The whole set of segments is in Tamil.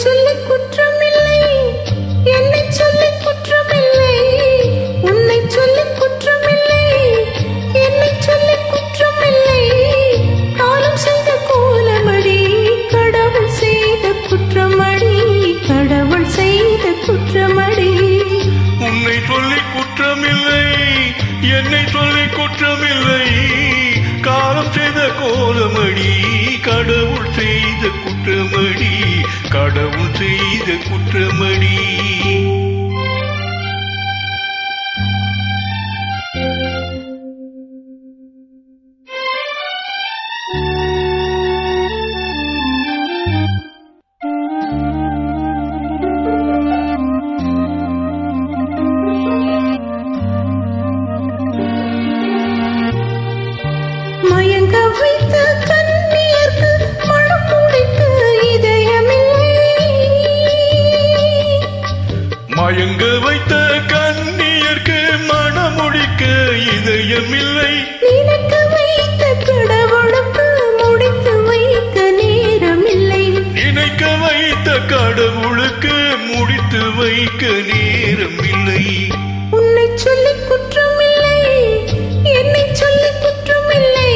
சொல்லி குற்றமில்லை, என்னை சொல்லி குற்றமில்லை, உன்னை சொல்லி குற்றமில்லை, என்னை சொல்லி குற்றமில்லை. காலம் செய்த கோலமடி, கடவுள் செய்த குற்றமடி, கடவுள் செய்த குற்றமடி. உன்னை சொல்லி குற்றமில்லை, என்னை சொல்லி குற்றமில்லை, காலம் செய்த கோலமடி, கடவுள் செய்த குற்றமடி, கடவுள் செய்த குற்றமடி. மயங்க வைத்த கண்ணியர்க்கு மனம் முடிக்க இதயமில்லை, மயங்க வைத்த கண்ணியர்க்கு மனமுடிக்க இதயமில்லை. நினைக்க வைத்த கடவுளுக்கு முடித்து வைக்க நேரமில்லை, நினைக்க வைத்த கடவுளுக்கு முடித்து வைக்க நேரமில்லை. உன்னை சொல்லி குற்றமில்லை, என்னை சொல்லி குற்றமில்லை,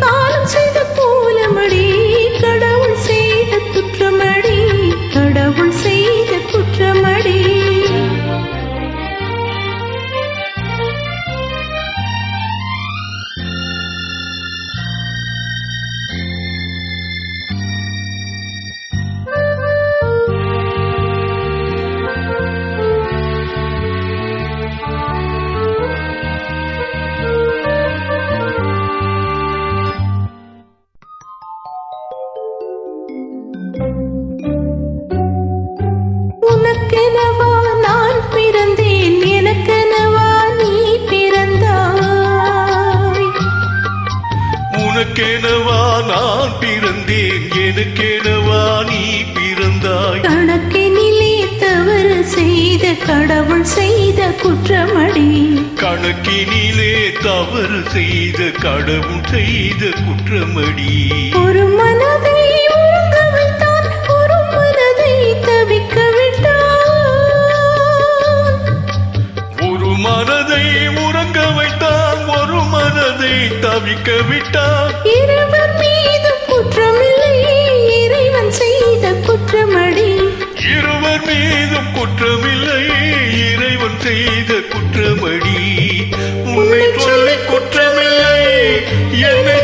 காலம் செய்த கோலமடி, கடவுள் செய்த குற்றமடி, கடவுள் செய்த குற்றமடி. உனக்கெனவா நான் பிறந்தேன், எனக்கெனவா நீ பிறந்தாய். உனக்கெனவா நான் பிறந்தேன், எனக்கெனவா நீ பிறந்தாய். கணக்கினிலே தவறு செய்த கடவுள் செய்த குற்றமடி, கணக்கினிலே தவறு செய்த கடவுள் செய்த குற்றமடி. ஒரு மனதை உறங்க வைத்தான், ஒரு மனதை தவிக்க விட்டான். ஒரு மனதை உறங்க வைத்தான், ஒரு மனதை தவிக்க விட்டான். இறைவன் மீது குற்றமில்லை, இறைவன் செய்த குற்றமடி. இருவர் மீதும் குற்றமில்லை, இறைவன் செய்த குற்றமடி. உன்னை சொல்லி குற்றமில்லை, என்னை